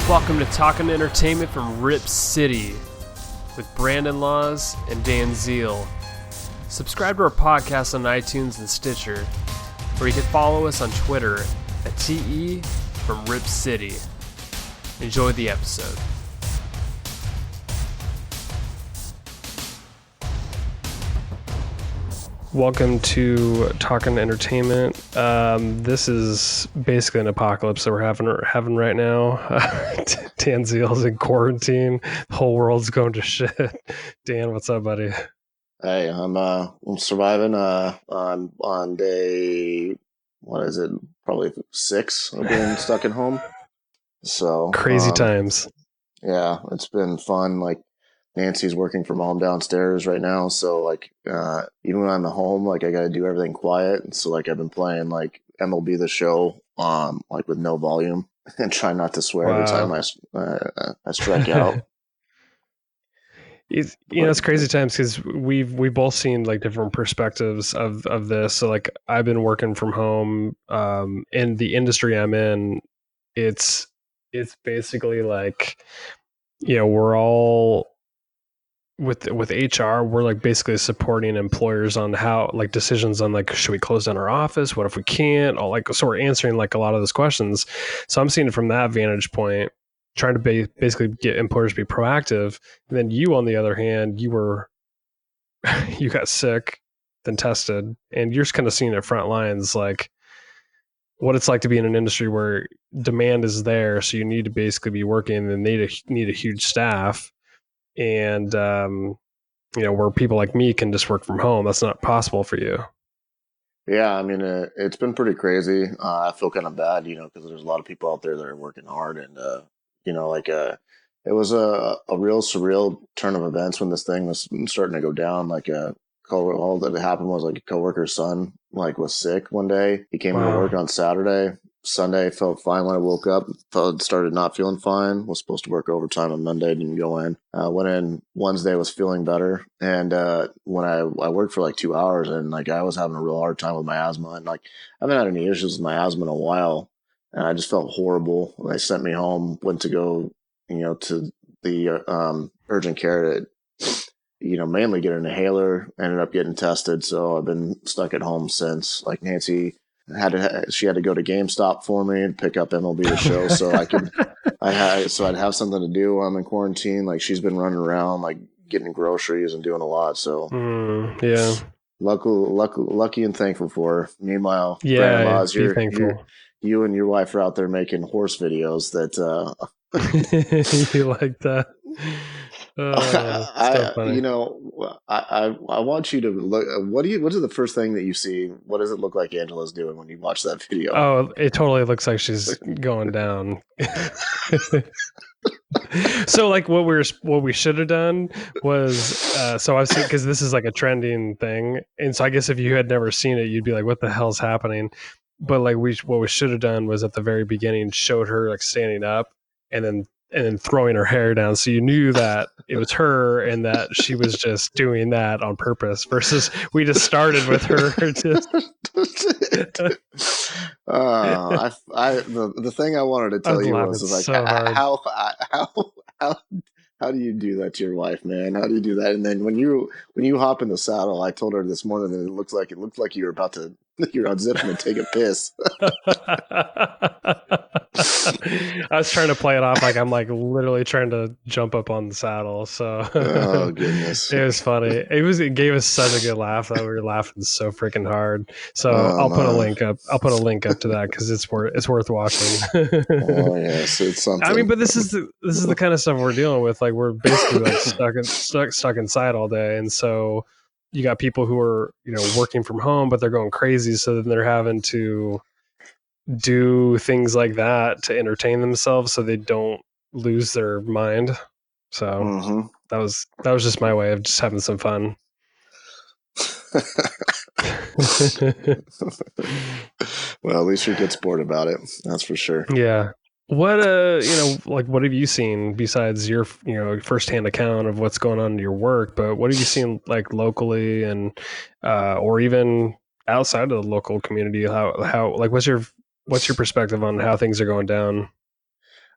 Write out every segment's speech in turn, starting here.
Welcome to Talkin' Entertainment from Rip City with Brandon Laws and Dan Zeal. Subscribe to our podcast on iTunes and Stitcher, or you can follow us on Twitter at TE from Rip City. Enjoy the episode. Welcome to Talkin' Entertainment. This is basically an apocalypse that we're having right now. Dan Zeal's in quarantine. The whole world's going to shit. Dan, what's up, buddy? Hey, I'm surviving. I'm on day, what is it? Probably 6 of being stuck at home. So Crazy times. Yeah, it's been fun. Like Nancy's working from home downstairs right now, so like even when I'm at home, like I got to do everything quiet. So like I've been playing like MLB The Show, like with no volume and try not to swear every time I strike out. It's crazy times because we've both seen like different perspectives of this. So like I've been working from home, in the industry I'm in. It's basically like, we're all with HR. We're like basically supporting employers on how like decisions on like, should we close down our office? What if we can't? All like, so we're answering like a lot of those questions. So I'm seeing it from that vantage point, trying to basically get employers to be proactive. And then you, on the other hand, you got sick, then tested, and you're just kind of seeing it front lines, like what it's like to be in an industry where demand is there. So you need to basically be working and need a huge staff. And, where people like me can just work from home. That's not possible for you. Yeah, I mean, it's been pretty crazy. I feel kind of bad, because there's a lot of people out there that are working hard, and it was a real surreal turn of events when this thing was starting to go down. Like all that happened was like a coworker's son like was sick one day. He came to work on Saturday. Sunday felt fine when I woke up. Started not feeling fine. Was supposed to work overtime on Monday. Didn't go in. Went in Wednesday. Was feeling better. And when I worked for like 2 hours, and like I was having a real hard time with my asthma. And like I haven't had any issues with my asthma in a while. And I just felt horrible. And they sent me home. Went to go, to the urgent care to, mainly get an inhaler. Ended up getting tested. So I've been stuck at home since. Like Nancy she had to go to GameStop for me and pick up MLB The Show so I'd have something to do while I'm in quarantine. Like she's been running around like getting groceries and doing a lot. So yeah, lucky and thankful for her. Meanwhile, yeah, Brandon Laws, you and your wife are out there making horse videos that you like that. I want you to look. What is the first thing that you see? What does it look like Angela's doing when you watch that video? Oh, it totally looks like she's going down. So like what we should have done was so I've seen, because this is like a trending thing, and so I guess if you had never seen it, you'd be like, what the hell's happening? But like what we should have done was at the very beginning showed her like standing up and then throwing her hair down, so you knew that it was her and that she was just doing that on purpose, versus we just started with her just the thing I wanted to tell you was like, so how do you do that to your wife, man? How do you do that? And then when you hop in the saddle, I told her this morning that it looked like you were about to you're unzipping and take a piss. I was trying to play it off like I'm like literally trying to jump up on the saddle. So oh goodness, it was funny. It gave us such a good laugh that we were laughing so freaking hard. So I'll put a link up. I'll put a link up to that because it's worth watching. Oh yes, it's something. I mean, but this is the kind of stuff we're dealing with. Like we're basically like stuck inside all day, and so you got people who are working from home, but they're going crazy. So then they're having to do things like that to entertain themselves so they don't lose their mind. So that was just my way of just having some fun. Well, at least you get bored about it. That's for sure. Yeah. What what have you seen besides your firsthand account of what's going on in your work? But what have you seen like locally and or even outside of the local community? How like what's your perspective on how things are going down?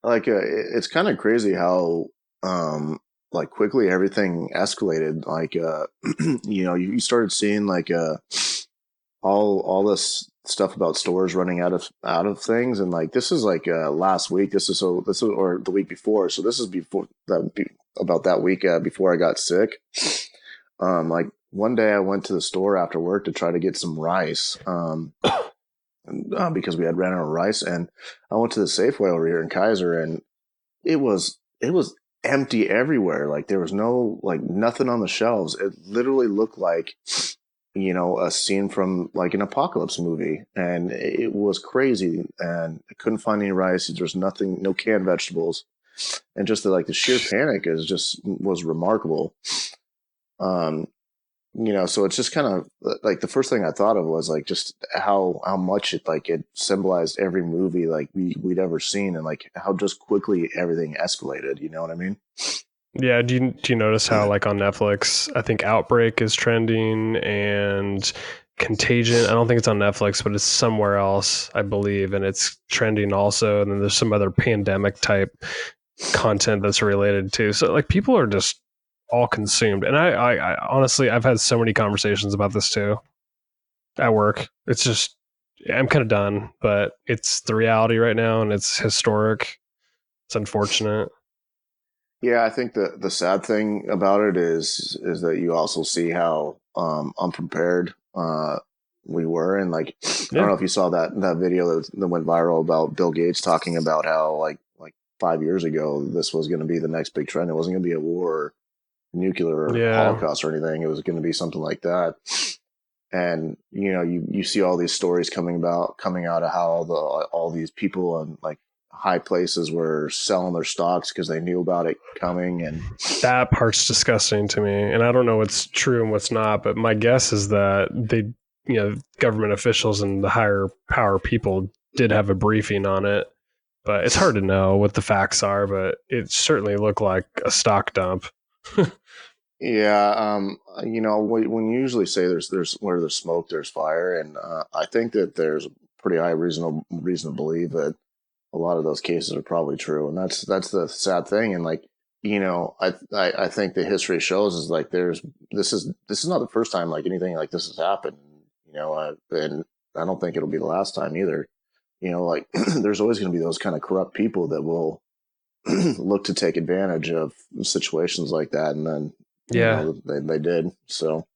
like it's kind of crazy how um like quickly everything escalated. Like you started seeing like all this stuff about stores running out of things, and like this is like last week. This is or the week before. So this is before about that week before I got sick. Like one day I went to the store after work to try to get some rice. Because we had ran out of rice, and I went to the Safeway over here in Kaiser, and it was empty everywhere. Like there was no like nothing on the shelves. It literally looked like a scene from like an apocalypse movie, and it was crazy. And I couldn't find any rice. There was nothing, no canned vegetables, and just the sheer panic is just was remarkable. Um, so it's just kind of like the first thing I thought of was like just how much it symbolized every movie like we'd ever seen, and like how just quickly everything escalated. You know what I mean? Yeah, do you notice how like on Netflix, I think Outbreak is trending and Contagion. I don't think it's on Netflix, but it's somewhere else, I believe, and it's trending also. And then there's some other pandemic type content that's related to. So like people are just all consumed. And I honestly, I've had so many conversations about this too at work. It's just I'm kind of done, but it's the reality right now, and it's historic. It's unfortunate. Yeah, I think the sad thing about it is that you also see how unprepared we were, and like I don't Yeah, know if you saw that video that went viral about Bill Gates talking about how like 5 years ago this was going to be the next big trend. It wasn't going to be a war, nuclear yeah. holocaust or anything. It was going to be something like that. And you see all these stories coming out of how all these people in like high places were selling their stocks because they knew about it coming. And That part's disgusting to me, and I don't know what's true and what's not. But my guess is that government officials and the higher power people did have a briefing on it. But it's hard to know what the facts are. But it certainly looked like a stock dump. yeah, when you usually say there's where there's smoke there's fire, and I think that there's a pretty high reason to believe that a lot of those cases are probably true, and that's the sad thing. And like I think the history shows is like this is not the first time like anything like this has happened. And I don't think it'll be the last time either. Like there's always going to be those kind of corrupt people that will look to take advantage of situations like that, and then Yeah, they did. So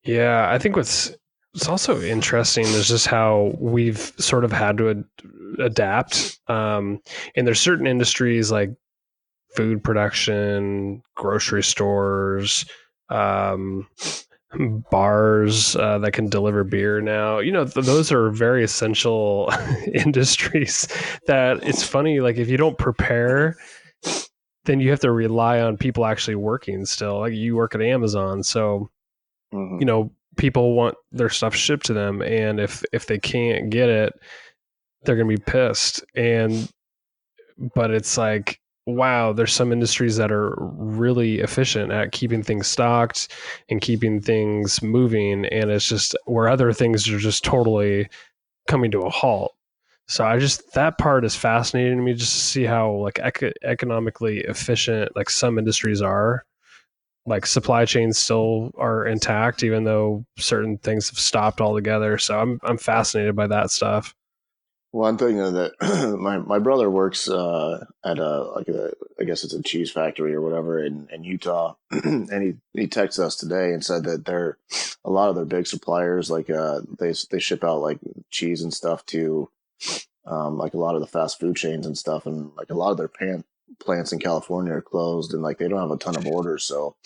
yeah. I think what's also interesting is just how we've sort of had to adapt. And there's certain industries like food production, grocery stores, um, bars that can deliver beer now. Those are very essential industries that it's funny. Like, if you don't prepare, then you have to rely on people actually working still. Like, you work at Amazon. So, mhm. people want their stuff shipped to them. And if they can't get it, they're going to be pissed. But it's like, wow, there's some industries that are really efficient at keeping things stocked and keeping things moving, and it's just where other things are just totally coming to a halt. So that part is fascinating to me, just to see how like economically efficient like some industries are. Like supply chains still are intact even though certain things have stopped altogether. So I'm fascinated by that stuff. One thing that my brother works at I guess it's a cheese factory or whatever in Utah, and he texted us today and said that a lot of their big suppliers like they ship out like cheese and stuff to like a lot of the fast food chains and stuff, and like a lot of their plants in California are closed, and like they don't have a ton of orders. So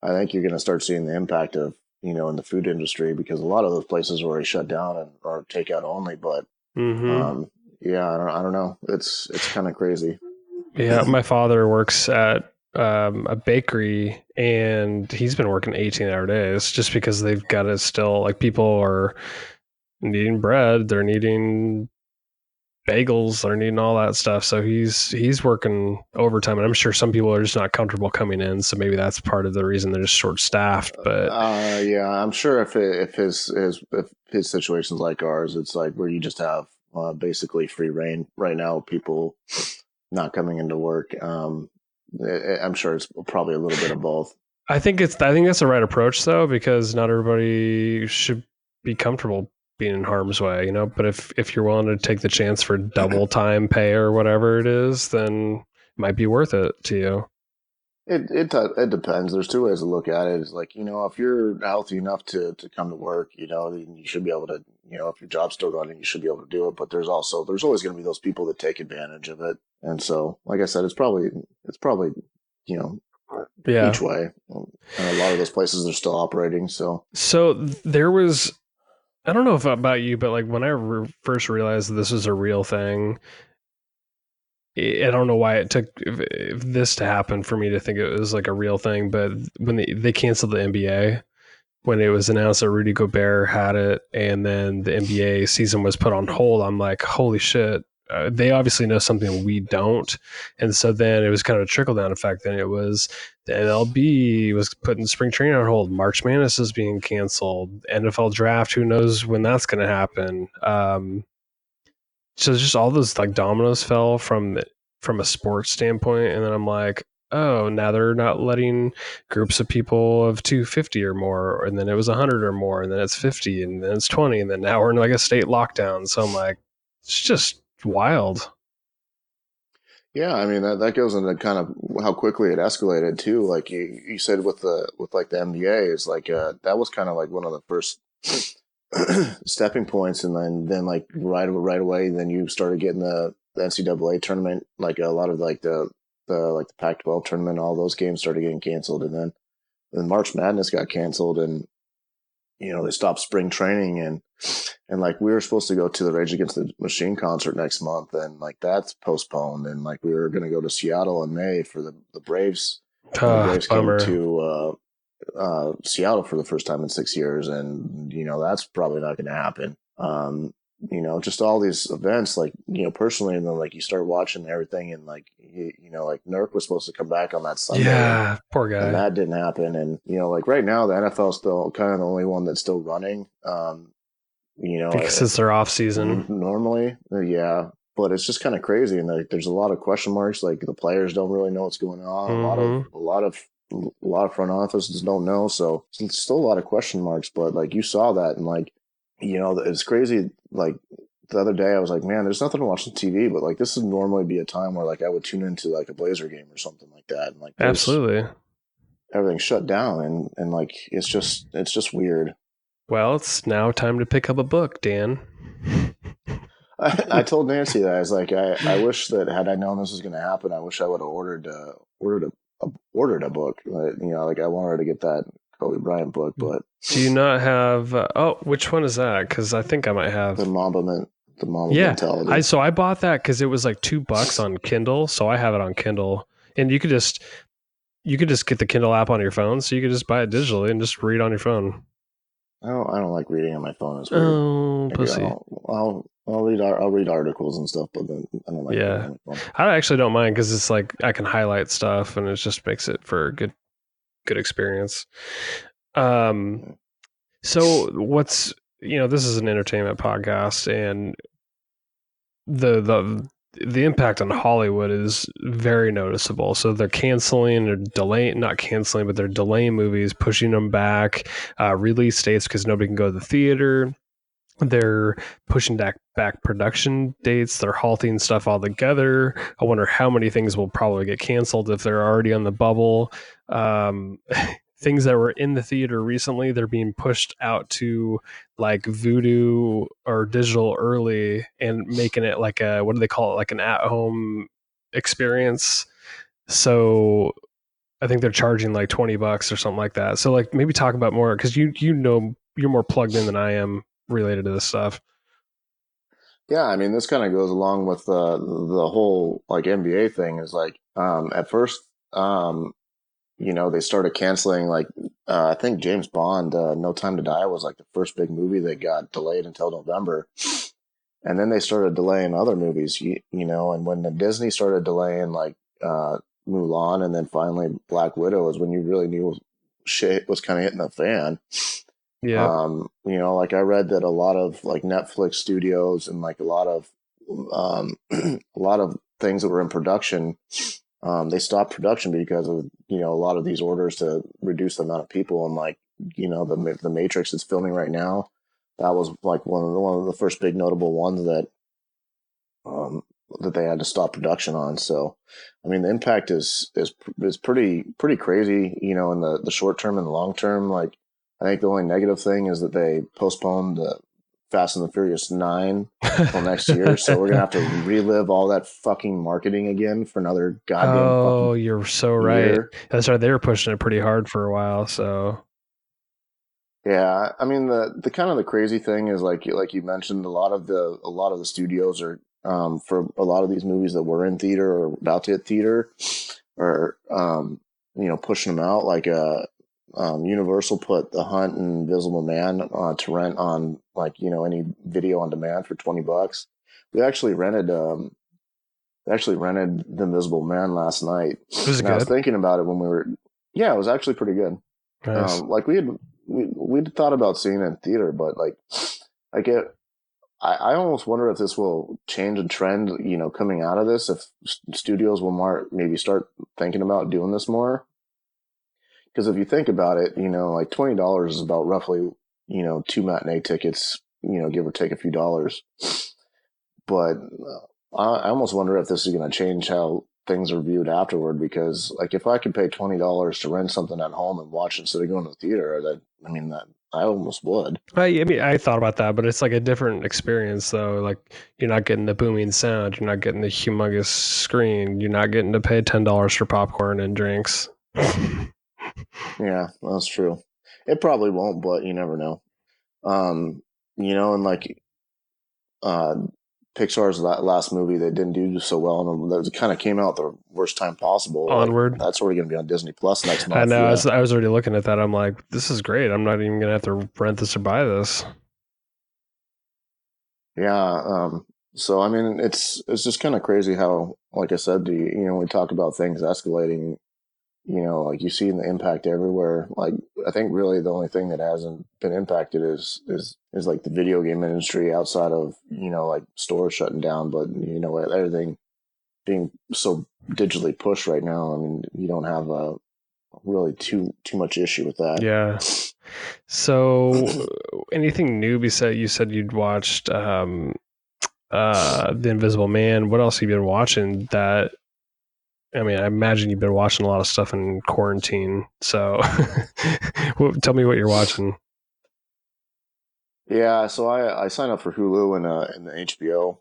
I think you're going to start seeing the impact of in the food industry, because a lot of those places are already shut down and are takeout only. But Hmm. um, yeah, I don't know. It's kind of crazy. Yeah, my father works at a bakery, and he's been working 18-hour days just because they've got to still like people are needing bread, they're needing bagels, they're needing all that stuff. So he's working overtime, and I'm sure some people are just not comfortable coming in. So maybe that's part of the reason they're just short staffed. But Yeah, I'm sure if his situation's like ours, it's like where you just have basically free reign right now. People not coming into work. I'm sure it's probably a little bit of both. I think that's the right approach though, because not everybody should be comfortable being in harm's way, you know. But if you're willing to take the chance for double time pay or whatever it is, then it might be worth it to you. It depends. There's two ways to look at it. It's like, if you're healthy enough to come to work, then you should be able to, if your job's still running, you should be able to do it. But there's always going to be those people that take advantage of it. And so, like I said, it's probably, you know, Yeah. each way. And a lot of those places are still operating. So, So there was, I don't know if about you, but like when I first realized this was a real thing, I don't know why it took if this to happen for me to think it was like a real thing. But when they canceled the NBA, when it was announced that Rudy Gobert had it, and then the NBA season was put on hold, I'm like, holy shit. They obviously know something we don't, and so then it was kind of a trickle down effect. Then it was the MLB was putting spring training on hold. March Madness is being canceled. NFL draft, who knows when that's going to happen? So just all those like dominoes fell from a sports standpoint, and then I'm like, oh, now they're not letting groups of people of 250 or more, and then it was 100 or more, and then it's 50, and then it's 20, and then now we're in like a state lockdown. So I'm like, it's just wild. yeah, I mean that goes into kind of how quickly it escalated too. Like you said with like the NBA is like that was kind of like one of the first stepping points, and then like right away, then you started getting the NCAA tournament, like a lot of like the Pac-12 tournament, all those games started getting canceled, and then March Madness got canceled, and they stopped spring training, and like we were supposed to go to the Rage Against the Machine concert next month, and like that's postponed, and like we were going to go to Seattle in May for the Braves when the Braves came Bummer. to Seattle for the first time in 6 years, and that's probably not going to happen. Just all these events, like personally, and then like you start watching everything, and like like Nurk was supposed to come back on that Sunday, and Yeah, poor and guy. that didn't happen. And like right now, the NFL is still kind of the only one that's still running. You know, Because it's their off season. normally, yeah, but it's just kind of crazy, and like there's a lot of question marks. Like the players don't really know what's going on. Mm-hmm. A lot of front offices don't know, so it's still a lot of question marks. But like you saw that, and like it's crazy. Like the other day, I was like, man, there's nothing to watch on TV, but like this would normally be a time where like I would tune into like a Blazer game or something like that, and like there's Absolutely. everything shut down, and like it's just weird. Well, it's now time to pick up a book, Dan. I told Nancy that I was like, I wish that had I known this was going to happen, I wish I would have ordered a book. Like I wanted her to get that Kobe Bryant book, but Do you not have? Oh, which one is that? Because I think I might the have. Mamba the Mamba Yeah, mentality. I bought that because it was like $2 on Kindle, so I have it on Kindle, and you could just get the Kindle app on your phone, so you could just buy it digitally and just read on your phone. I don't like reading on my phone. It's weird. Oh, Like pussy. I'll read articles and stuff, but then I don't like reading Yeah, on my phone. I actually don't mind because it's like I can highlight stuff, and it just makes it for a good experience. Um, so what's this is an entertainment podcast, and the impact on Hollywood is very noticeable. So they're canceling or delaying, not canceling, but they're delaying movies, pushing them back, release dates because nobody can go to the theater. They're pushing back production dates. They're halting stuff altogether. I wonder how many things will probably get canceled if they're already on the bubble. Um, things that were in the theater recently, they're being pushed out to like Voodoo or digital early and making it like a, what do they call it? Like an at home experience. So I think they're charging like $20 or something like that. So like maybe talk about more because you're more plugged in than I am related to this stuff. Yeah, I mean, this kind of goes along with the whole like NBA thing. Is like at first, they started canceling like I think James Bond, No Time to Die was like the first big movie that got delayed until November, and then they started delaying other movies. And when the Disney started delaying like Mulan, and then finally Black Widow is when you really knew shit was kind of hitting the fan. Yeah. Like I read that a lot of like Netflix studios and like a lot of things that were in production, they stopped production because of a lot of these orders to reduce the amount of people. And like the Matrix that's filming right now, that was like one of the first big notable ones um, that they had to stop production on. So, I mean, the impact is pretty crazy, in the short term and the long term. Like, I think the only negative thing is that they postponed the Fast and the Furious 9 till next year. So we're gonna have to relive all that fucking marketing again for another goddamn fucking Oh, you're so right. year. That's right. They were pushing it pretty hard for a while. So, Yeah, I mean the kind of the crazy thing is like you mentioned, a lot of the studios are for a lot of these movies that were in theater or about to hit theater are pushing them out. Like Universal put The Hunt and Invisible Man to rent on like any video on demand for $20. We actually rented The Invisible Man last night, was it and I was good? thinking about it when we were. Yeah, it was actually pretty good. Nice. Like we'd thought about seeing it in theater, but like I get I almost wonder if this will change a trend, coming out of this, if studios will maybe start thinking about doing this more. Because if you think about it, like $20 is about roughly, two matinee tickets, give or take a few dollars. But I almost wonder if this is going to change how things are viewed afterward. Because like if I could pay $20 to rent something at home and watch instead of going to the theater, that I almost would. I mean, I thought about that, but it's like a different experience, though. Like, you're not getting the booming sound, you're not getting the humongous screen, you're not getting to pay $10 for popcorn and drinks. Yeah, that's true. It probably won't, but you never know. Um, and like uh, Pixar's last movie that didn't do so well, and that kind of came out the worst time possible. Like Onward. that's already going to be on Disney Plus next I month. know. Yeah, I was already looking at that. I'm like, this is great. I'm not even gonna have to rent this or buy this. yeah. So I mean, it's just kind of crazy how, like I said, we talk about things escalating. Like you see the impact everywhere. Like I think really the only thing that hasn't been impacted is like the video game industry outside of like stores shutting down. But everything being so digitally pushed right now, I mean, you don't have really too much issue with that. Yeah. So, anything new besides you said you'd watched The Invisible Man? What else have you been watching? That I mean, I imagine you've been watching a lot of stuff in quarantine. So, tell me what you're watching. Yeah, so I signed up for Hulu and the HBO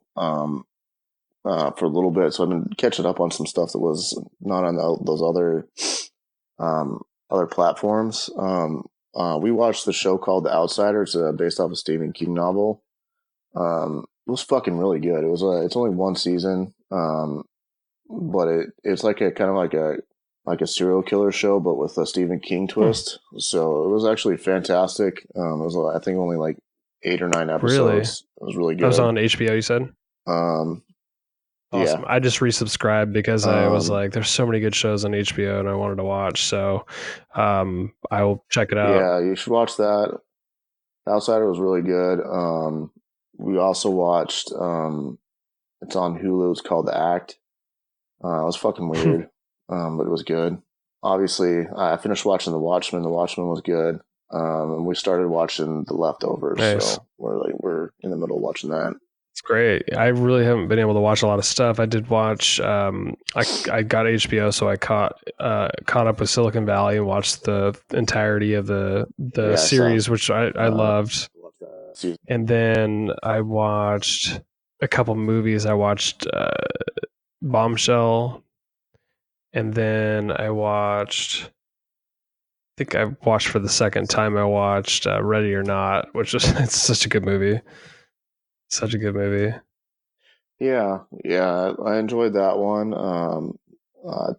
for a little bit, so I've been catching up on some stuff that was not on those other platforms. We watched the show called The Outsider. It's based off a Stephen King novel. It was fucking really good. It's only one season, but it's like a kind of like a serial killer show, but with a Stephen King Hmm, twist. So it was actually fantastic. It was I think only like 8 or 9 really? episodes. It was really That was good. on HBO, you said? Um, Awesome. yeah. I just resubscribed because I was Um, like, there's so many good shows on HBO and I wanted to watch. So, I will check it out. yeah, you should watch that. Outsider was really good. We also watched. It's on Hulu. It's called The Act. It was fucking weird, but it was good. Obviously, I finished watching The Watchmen. The Watchmen was good. And we started watching The Leftovers. Nice. So we're in the middle of watching that. It's great. I really haven't been able to watch a lot of stuff. I did watch. I got HBO, so I caught up with Silicon Valley and watched the entirety of the Yeah, I saw. series, which I loved. Loved that season. And then I watched a couple movies. I watched Bombshell, and then I watched. I think I watched for the second time. I watched Ready or Not, which is it's such a good movie. Such a good movie. Yeah, I enjoyed that one.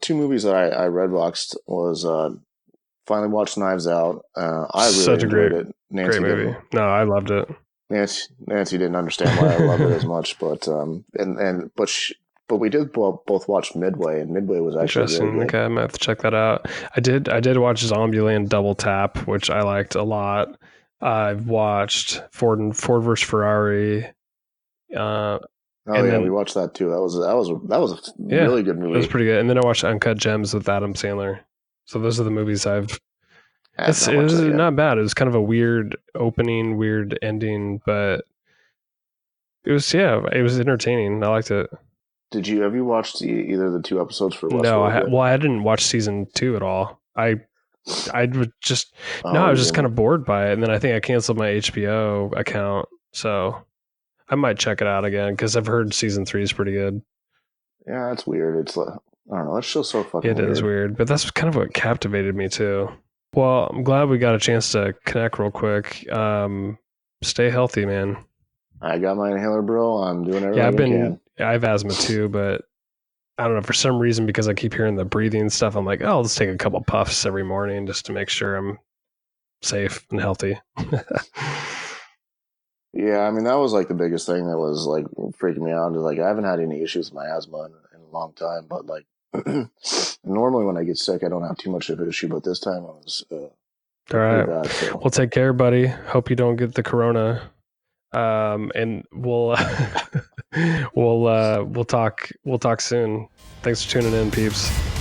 Two movies that I red watched was finally watched Knives Out. I really Such a enjoyed great it. great Nancy movie. didn't. No, I loved it. Nancy didn't understand why I loved it as much, but but we did both watch Midway, and Midway was actually very Interesting. good. Okay, I might have to check that out. I did watch Zombieland Double Tap, which I liked a lot. I've watched Ford vs Ferrari. Uh, Oh And yeah, we then watched that too. That was a yeah, really good it was movie. pretty good. And then I watched Uncut Gems with Adam Sandler. So those are the movies I've. I have It not watched was that yet. not bad. It was kind of a weird opening, weird ending, but it was it was entertaining. I liked it. Did you have you watched either of the two episodes for No, Westworld yet? well, I didn't watch season 2 at all. I would just no, Oh, I was you just kind didn't? of bored by it, and then I think I canceled my HBO account. So I might check it out again because I've heard season 3 is pretty good. Yeah, that's weird. It's like, I don't know. That show's so fucking It is weird. weird, but that's kind of what captivated me too. Well, I'm glad we got a chance to connect real quick. Stay healthy, man. I got my inhaler, bro. I'm doing Yeah, everything I can. I have asthma too, but I don't know, for some reason, because I keep hearing the breathing stuff, I'm like, oh, let's take a couple puffs every morning just to make sure I'm safe and healthy. Yeah, I mean that was like the biggest thing that was like freaking me out. Is like I haven't had any issues with my asthma in a long time, but like normally when I get sick, I don't have too much of an issue. But this time I was All pretty right. bad. So Well, take care, buddy. Hope you don't get the corona. And we'll we'll talk soon. Thanks for tuning in, peeps.